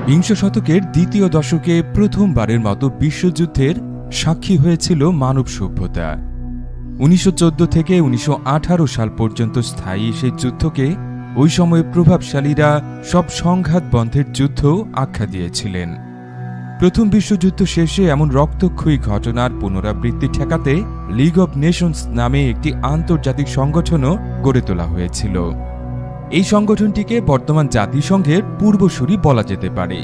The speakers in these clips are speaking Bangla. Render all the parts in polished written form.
বিংশ শতকের দ্বিতীয় দশকে প্রথমবারের মতো বিশ্বযুদ্ধের সাক্ষী হয়েছিল মানব সভ্যতা। 1914 থেকে 1918 সাল পর্যন্ত স্থায়ী সেই যুদ্ধকে ওই সময়ে প্রভাবশালীরা সব সংঘাত বন্ধের যুদ্ধ আখ্যা দিয়েছিলেন। প্রথম বিশ্বযুদ্ধ শেষে এমন রক্তক্ষয়ী ঘটনার পুনরাবৃত্তি ঠেকাতে লিগ অব নেশনস নামে একটি আন্তর্জাতিক সংগঠনও গড়ে তোলা হয়েছিল। এই সংগঠনটিকে বর্তমান জাতিসংঘের পূর্বসূরি বলা যেতে পারে।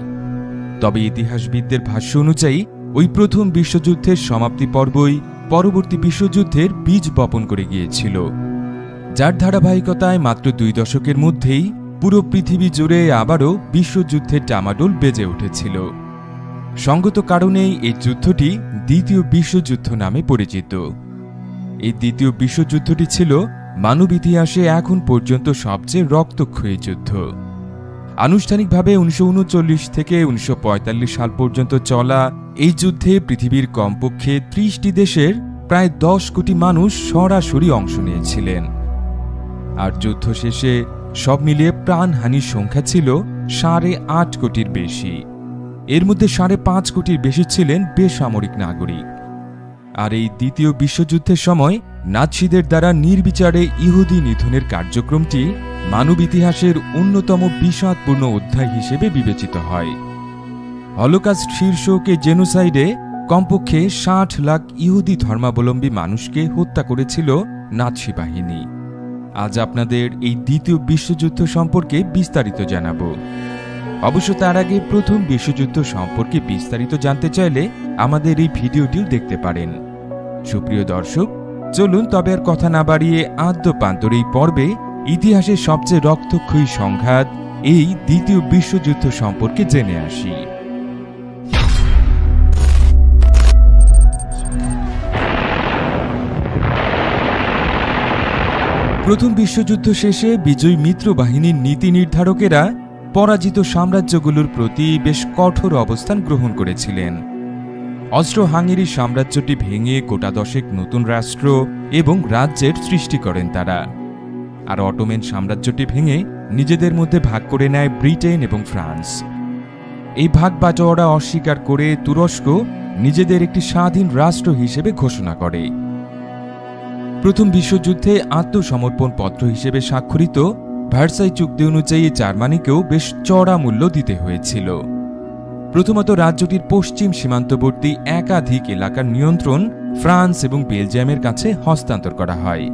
তবে ইতিহাসবিদদের ভাষ্য অনুযায়ী ওই প্রথম বিশ্বযুদ্ধের সমাপ্তি পর্বই পরবর্তী বিশ্বযুদ্ধের বীজ বপন করে গিয়েছিল, যার ধারাবাহিকতায় মাত্র 2 দশকের মধ্যেই পুরো পৃথিবী জুড়ে আবারও বিশ্বযুদ্ধের ডামাডোল বেজে উঠেছিল। সঙ্গত কারণেই এই যুদ্ধটি দ্বিতীয় বিশ্বযুদ্ধ নামে পরিচিত। এই দ্বিতীয় বিশ্বযুদ্ধটি ছিল মানব ইতিহাসে এখন পর্যন্ত সবচেয়ে রক্তক্ষয়ী যুদ্ধ। আনুষ্ঠানিকভাবে 1939 থেকে 1945 সাল পর্যন্ত চলা এই যুদ্ধে পৃথিবীর কমপক্ষে 30টি দেশের প্রায় 10 কোটি মানুষ সরাসরি অংশ নিয়েছিলেন। আর যুদ্ধ শেষে সব মিলিয়ে প্রাণহানির সংখ্যা ছিল 8.5 কোটির বেশি। এর মধ্যে 5.5 কোটির বেশি ছিলেন বেসামরিক নাগরিক। আর এই দ্বিতীয় বিশ্বযুদ্ধের সময় নাৎসিদের দ্বারা নির্বিচারে ইহুদি নিধনের কার্যক্রমটি মানব ইতিহাসের অন্যতম বিষাদপূর্ণ অধ্যায় হিসেবে বিবেচিত হয়। হলোকাস্ট শীর্ষক এই জেনোসাইডে কমপক্ষে 60 লাখ ইহুদি ধর্মাবলম্বী মানুষকে হত্যা করেছিল নাৎসি বাহিনী। আজ আপনাদের এই দ্বিতীয় বিশ্বযুদ্ধ সম্পর্কে বিস্তারিত জানাবো। অবশ্য তার আগে প্রথম বিশ্বযুদ্ধ সম্পর্কে বিস্তারিত জানতে চাইলে আমাদের এই ভিডিওটিও দেখতে পারেন। সুপ্রিয় দর্শক, চলুন তবে আর কথা না বাড়িয়ে আদ্যপান্তর এই পর্বে ইতিহাসের সবচেয়ে রক্তক্ষয়ী সংঘাত এই দ্বিতীয় বিশ্বযুদ্ধ সম্পর্কে জেনে আসি। প্রথম বিশ্বযুদ্ধ শেষে বিজয়ী মিত্র বাহিনীর নীতি নির্ধারকেরা পরাজিত সাম্রাজ্যগুলোর প্রতি বেশ কঠোর অবস্থান গ্রহণ করেছিলেন। অস্ট্রো-হাঙ্গেরি সাম্রাজ্যটি ভেঙে গোটা 10 নতুন রাষ্ট্র এবং রাজ্যের সৃষ্টি করেন তারা। আর অটোমান সাম্রাজ্যটি ভেঙে নিজেদের মধ্যে ভাগ করে নেয় ব্রিটেন এবং ফ্রান্স। এই ভাগ বাটোয়ারা অস্বীকার করে তুরস্ক নিজেদের একটি স্বাধীন রাষ্ট্র হিসেবে ঘোষণা করে। প্রথম বিশ্বযুদ্ধে আত্মসমর্পণ পত্র হিসেবে স্বাক্ষরিত ভার্সাই চুক্তি অনুযায়ী জার্মানিকেও বেশ চড়া মূল্য দিতে হয়েছিল। প্রথমত রাজ্যটির পশ্চিম সীমান্তবর্তী একাধিক এলাকার নিয়ন্ত্রণ ফ্রান্স এবং বেলজিয়ামের কাছে হস্তান্তর করা হয়।